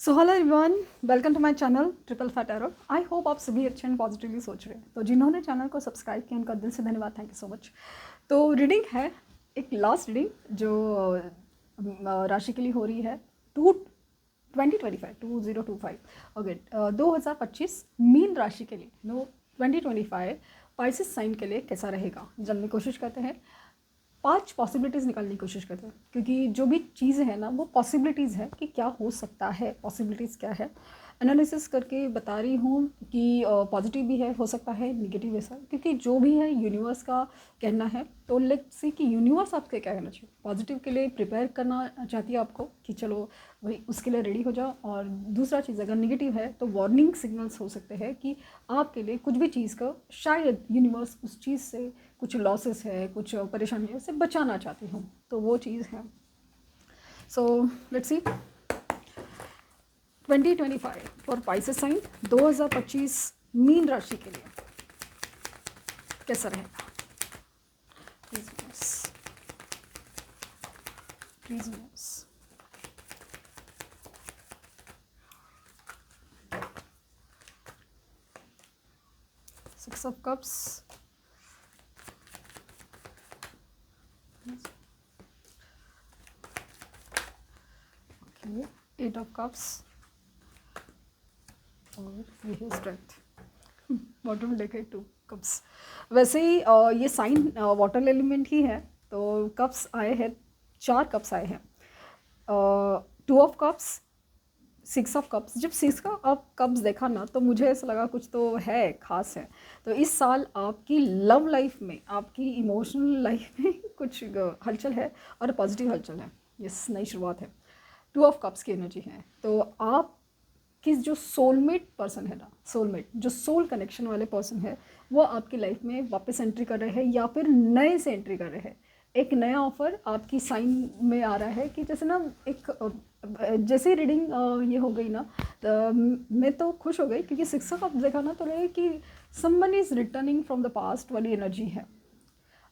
So hello everyone, welcome to my channel triple fat arrow. I hope आप सभी अच्छे and positively सोच रहे हैं। तो जिन्होंने चैनल को सब्सक्राइब किया उनका दिल से धन्यवाद, थैंक यू सो मच। तो रीडिंग है एक लास्ट रीडिंग जो राशि के लिए हो रही है 2025 ओके 2025 मीन राशि के लिए 2025 पाइसेस साइन के लिए कैसा रहेगा जानने की कोशिश करते हैं। 5 पॉसिबिलिटीज़ निकालने की कोशिश करते हैं क्योंकि जो भी चीज़ है ना वो पॉसिबिलिटीज़ है कि क्या हो सकता है, पॉसिबिलिटीज़ क्या है एनालिसिस करके बता रही हूँ कि पॉजिटिव भी है, हो सकता है निगेटिव ऐसा, क्योंकि जो भी है यूनिवर्स का कहना है। तो लेट्स सी कि यूनिवर्स आपके क्या कहना चाहिए। पॉजिटिव के लिए प्रिपेयर करना चाहती है आपको कि चलो भाई उसके लिए रेडी हो जाओ, और दूसरा चीज़ अगर निगेटिव है तो वार्निंग सिग्नल्स हो सकते हैं कि आपके लिए कुछ भी चीज़ का शायद यूनिवर्स उस चीज़ से कुछ लॉसेस है, कुछ परेशानियों से बचाना चाहती हूँ, तो वो चीज़ है। So let's see 2025 for Pisces sign 2025 मीन राशि के लिए कैसा रहेगा। Please 6 of cups, okay, 8 of cups और ये है स्ट्रेंथ। बॉटम लेके 2 कप्स। वैसे ही ये साइन वाटर एलिमेंट ही है, तो कप्स आए हैं, 4 कप्स आए हैं। 2 ऑफ कप्स, 6 ऑफ कप्स। जब 6 का आप कप्स देखा ना तो मुझे ऐसा लगा कुछ तो है, खास है। तो इस साल आपकी लव लाइफ में, आपकी इमोशनल लाइफ में कुछ हलचल है और पॉजिटिव हलचल है। यस, नई शुरुआत है। 2 ऑफ कप्स की एनर्जी है। तो आप कि जो सोलमेट पर्सन है ना, सोलमेट जो सोल कनेक्शन वाले पर्सन है, वो आपकी लाइफ में वापस एंट्री कर रहे हैं या फिर नए से एंट्री कर रहे हैं। एक नया ऑफर आपकी साइन में आ रहा है कि जैसे ना एक जैसे रीडिंग ये हो गई ना, तो मैं तो खुश हो गई क्योंकि 6 ऑफ देखा ना तो लगे कि someone is returning from the past वाली एनर्जी है।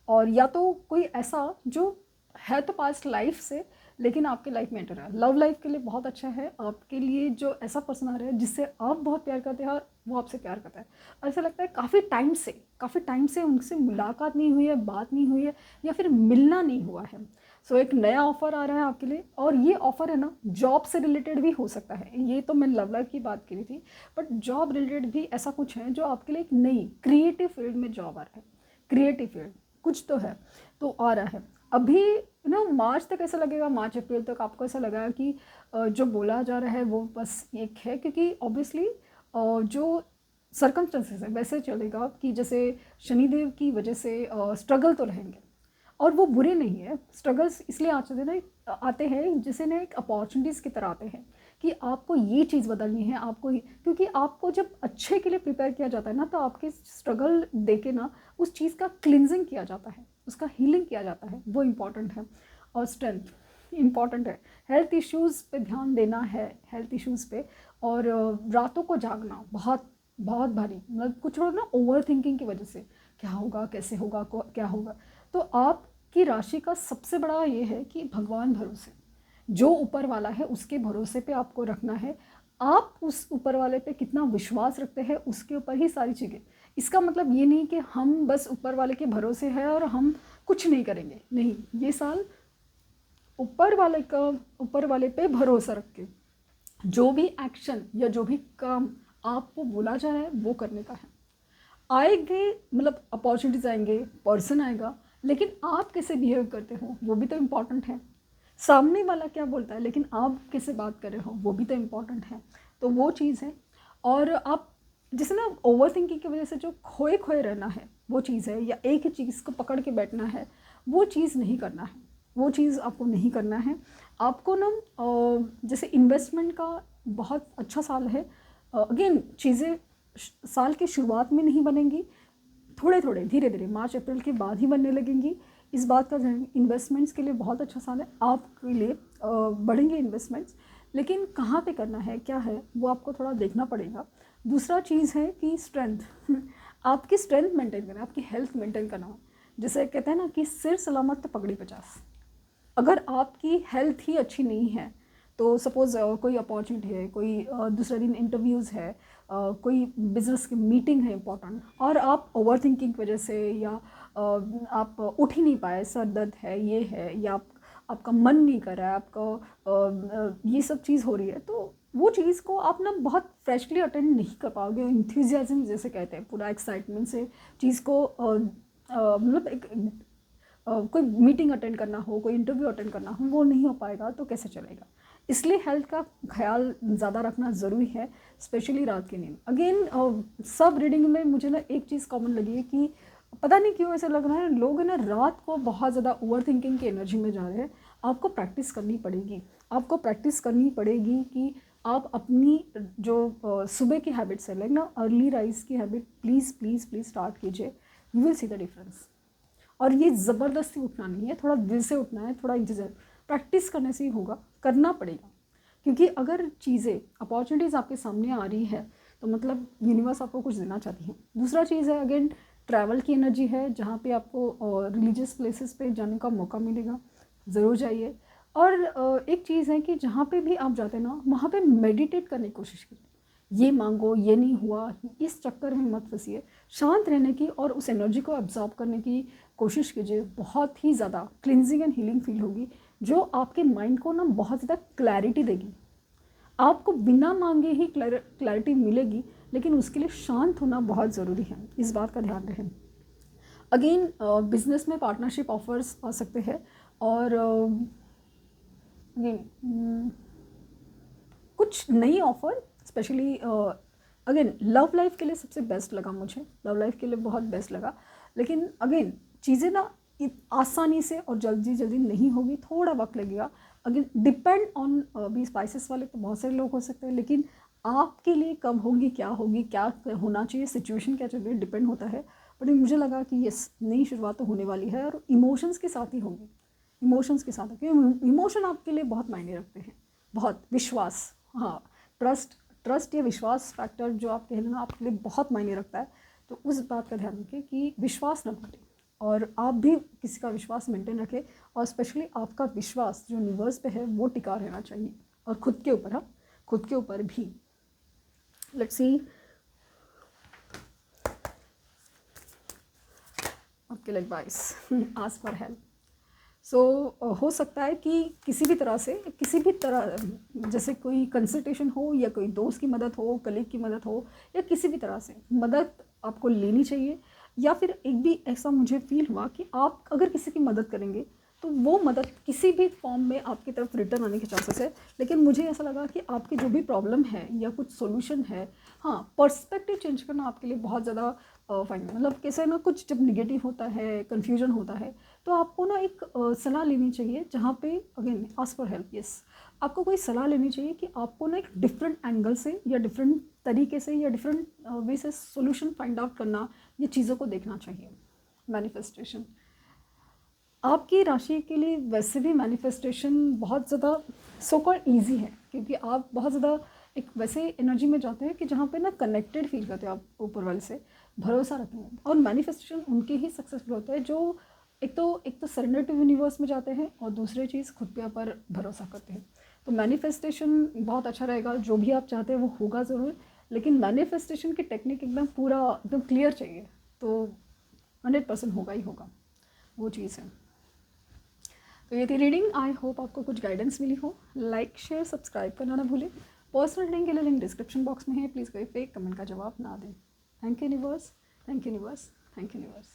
और या तो कोई ऐसा जो है तो पास्ट लाइफ से, लेकिन आपके लाइफ में एंटर है। लव लाइफ के लिए बहुत अच्छा है आपके लिए। जो ऐसा पर्सन आ रहा है जिससे आप बहुत प्यार करते हैं और वो आपसे प्यार करता है, और ऐसा लगता है काफ़ी टाइम से उनसे मुलाकात नहीं हुई है, बात नहीं हुई है, या फिर मिलना नहीं हुआ है। सो एक नया ऑफ़र आ रहा है आपके लिए, और ये ऑफ़र है ना जॉब से रिलेटेड भी हो सकता है। ये तो मैं लव लाइफ की बात की थी, बट जॉब रिलेटेड भी ऐसा कुछ है जो आपके लिए एक नई क्रिएटिव फील्ड में जॉब आ रहा है। क्रिएटिव फील्ड कुछ तो है, तो आ रहा है। अभी ना मार्च तक ऐसा लगेगा, मार्च अप्रैल तक आपको ऐसा लगेगा कि जो बोला जा रहा है वो बस एक है, क्योंकि ऑब्वियसली जो सर्कमस्टेंसेस है वैसे चलेगा कि जैसे शनिदेव की वजह से स्ट्रगल तो रहेंगे, और वो बुरे नहीं है। स्ट्रगल्स इसलिए आते हैं जैसे ना एक अपॉर्चुनिटीज़ की तरह आते हैं कि आपको ये चीज़ बदलनी है, आपको क्योंकि आपको जब अच्छे के लिए प्रिपेयर किया जाता है ना, तो आपके स्ट्रगल देके ना उस चीज़ का क्लिनजिंग किया जाता है, उसका हीलिंग किया जाता है, वो इम्पॉर्टेंट है। और स्ट्रेंथ इम्पॉर्टेंट है। हेल्थ इश्यूज़ पे ध्यान देना है, हेल्थ इश्यूज़ पे। और रातों को जागना बहुत बहुत भारी, मतलब कुछ लोग ना ओवर थिंकिंग की वजह से क्या होगा, कैसे होगा, क्या होगा। तो आपकी राशि का सबसे बड़ा ये है कि भगवान भरोसे, जो ऊपर वाला है उसके भरोसे पे आपको रखना है। आप उस ऊपर वाले पे कितना विश्वास रखते हैं उसके ऊपर ही सारी चीज़ें। इसका मतलब ये नहीं कि हम बस ऊपर वाले के भरोसे हैं और हम कुछ नहीं करेंगे, नहीं। ये साल ऊपर वाले पे भरोसा रख के जो भी एक्शन या जो भी काम आपको बोला जा रहा है वो करने का है। आएंगे, मतलब अपॉर्चुनिटीज़ आएंगे, पर्सन आएगा, लेकिन आप कैसे बिहेव करते हो वो भी तो इम्पॉर्टेंट है। सामने वाला क्या बोलता है लेकिन आप कैसे बात कर रहे हो वो भी तो इम्पॉर्टेंट है। तो वो चीज़ है। और आप जैसे ना ओवर थिंकिंग की वजह से जो खोए खोए रहना है वो चीज़ है, या एक ही चीज़ को पकड़ के बैठना है, वो चीज़ नहीं करना है। वो चीज़ आपको नहीं करना है। आपको ना जैसे इन्वेस्टमेंट का बहुत अच्छा साल है। अगेन चीज़ें साल की शुरुआत में नहीं बनेंगी, थोड़े थोड़े धीरे धीरे मार्च अप्रैल के बाद ही बनने लगेंगी। इस बात का ध्यान, इन्वेस्टमेंट्स के लिए बहुत अच्छा साल है आपके लिए। बढ़ेंगे इन्वेस्टमेंट्स, लेकिन कहाँ पे करना है, क्या है, वो आपको थोड़ा देखना पड़ेगा। दूसरा चीज़ है कि स्ट्रेंथ आपकी स्ट्रेंथ मेंटेन करना, आपकी हेल्थ मेंटेन करना। जैसे कहते हैं ना कि सिर सलामत तो पगड़ी 50। अगर आपकी हेल्थ ही अच्छी नहीं है तो सपोज़ कोई अपॉर्चुनिटी है, कोई दूसरे दिन इंटरव्यूज़ है, कोई बिजनेस की मीटिंग है इंपॉर्टेंट, और आप ओवर थिंकिंग की वजह से या आप उठ ही नहीं पाए, सर दर्द है, ये है, या आपका मन नहीं कर रहा है, आपका ये सब चीज़ हो रही है, तो वो चीज़ को आप ना बहुत फ्रेशली अटेंड नहीं कर पाओगे। इंथ्यूजियाज्म जैसे कहते हैं, पूरा एक्साइटमेंट से चीज़ को मतलब एक कोई मीटिंग अटेंड करना हो, कोई इंटरव्यू अटेंड करना हो, वो नहीं हो पाएगा तो कैसे चलेगा। इसलिए हेल्थ का ख्याल ज़्यादा रखना ज़रूरी है, स्पेशली रात की नींद। अगेन सब रीडिंग में मुझे ना एक चीज़ कॉमन लगी है कि पता नहीं क्यों ऐसा लग रहा है, लोग ना रात को बहुत ज़्यादा ओवर थिंकिंग की एनर्जी में जा रहे हैं। आपको प्रैक्टिस करनी पड़ेगी, आपको प्रैक्टिस करनी पड़ेगी कि आप अपनी जो सुबह की हैबिट्स है, लाइक ना अर्ली राइज की habit please please please start कीजिए। You will see the difference. और ये ज़बरदस्ती उठना नहीं है, थोड़ा दिल से उठना है, थोड़ा इंतज़ार प्रैक्टिस करने से ही होगा, करना पड़ेगा। क्योंकि अगर चीज़ें अपॉर्चुनिटीज़ आपके सामने आ रही है तो मतलब यूनिवर्स आपको कुछ देना चाहती है। दूसरा चीज़ है अगेन ट्रैवल की एनर्जी है, जहाँ पे आपको रिलीजियस प्लेसेस पे जाने का मौका मिलेगा, ज़रूर जाइए। और एक चीज़ है कि जहाँ पे भी आप जाते हैं ना, वहाँ पे मेडिटेट करने की कोशिश कीजिए। ये मांगो, ये नहीं हुआ, इस चक्कर में मत फंसिए। शांत रहने की और उस एनर्जी को एब्जॉर्ब करने की कोशिश कीजिए। बहुत ही ज़्यादा क्लिनजिंग एंड हीलिंग फील होगी, जो आपके माइंड को ना बहुत ज़्यादा क्लैरिटी देगी। आपको बिना मांगे ही क्लैरिटी मिलेगी, लेकिन उसके लिए शांत होना बहुत ज़रूरी है, इस बात का ध्यान रखें। अगेन बिजनेस में पार्टनरशिप ऑफर्स आ सकते हैं, और कुछ नई offer specially again love life के लिए सबसे बेस्ट लगा मुझे, लव लाइफ के लिए बहुत बेस्ट लगा। लेकिन अगेन चीज़ें ना आसानी से और जल्दी जल्दी नहीं होगी, थोड़ा वक्त लगेगा। अगेन डिपेंड ऑन भी स्पाइसेस वाले तो बहुत सारे लोग हो सकते हैं, लेकिन आपके लिए कब होगी, क्या होगी, क्या होना चाहिए, सिचुएशन क्या चल रही है, डिपेंड होता है। बट मुझे लगा कि यस, नई शुरुआत तो होने वाली है और इमोशंस के साथ ही होगी, इमोशंस के साथ, क्योंकि इमोशन आपके लिए बहुत मायने रखते हैं, बहुत विश्वास, हाँ, ट्रस्ट या विश्वास फैक्टर जो आप कह लेना आपके लिए बहुत मायने रखता है। तो उस बात का ध्यान रखें कि विश्वास न टूटे, और आप भी किसी का विश्वास मेंटेन रखें, और स्पेशली आपका विश्वास जो यूनिवर्स पे है वो टिका रहना चाहिए, और खुद के ऊपर, हाँ, खुद के ऊपर भी। लेट्स सी आपके लिए एडवाइस, आस्क फॉर हेल्प। सो हो सकता है कि किसी भी तरह जैसे कोई कंसल्टेशन हो, या कोई दोस्त की मदद हो, कलीग की मदद हो, या किसी भी तरह से मदद आपको लेनी चाहिए। या फिर एक भी ऐसा मुझे फील हुआ कि आप अगर किसी की मदद करेंगे तो वो मदद किसी भी फॉर्म में आपकी तरफ रिटर्न आने के चांसेस है। लेकिन मुझे ऐसा लगा कि आपकी जो भी प्रॉब्लम है या कुछ सॉल्यूशन है, हाँ, पर्सपेक्टिव चेंज करना आपके लिए बहुत ज़्यादा फाइन, मतलब कैसे ना, कुछ जब निगेटिव होता है, कन्फ्यूजन होता है, तो आपको ना एक सलाह लेनी चाहिए, जहाँ पे again ask for help. Yes, आपको कोई सलाह लेनी चाहिए कि आपको ना एक डिफरेंट एंगल से या डिफरेंट तरीके से या डिफरेंट वे से सोल्यूशन फाइंड आउट करना, ये चीज़ों को देखना चाहिए। मैनिफेस्टेशन आपकी राशि के लिए वैसे भी मैनिफेस्टेशन बहुत ज़्यादा सो कॉल्ड ईजी है, क्योंकि आप बहुत ज़्यादा एक वैसे एनर्जी में जाते हैं कि जहाँ पे ना कनेक्टेड फील करते हो आप ऊपर वाले से, भरोसा रखते हैं। और मैनिफेस्टेशन उनके ही सक्सेसफुल होते हैं जो एक तो सरेंडर टू यूनिवर्स में जाते हैं, और दूसरी चीज़ खुद पे ऊपर भरोसा करते हैं। तो मैनिफेस्टेशन बहुत अच्छा रहेगा, जो भी आप चाहते हैं वो होगा ज़रूर, लेकिन मैनिफेस्टेशन की टेक्निक एकदम पूरा एकदम क्लियर चाहिए, तो 100% होगा ही होगा, वो चीज़ है। तो ये थी रीडिंग, आई होप आपको कुछ गाइडेंस मिली हो। लाइक शेयर सब्सक्राइब करना ना भूलें। पर्सनल रीडिंग के लिए लिंक डिस्क्रिप्शन बॉक्स में है, प्लीज़ कोई फेक कमेंट का जवाब ना दें। Thank you universe, thank you universe, thank you universe.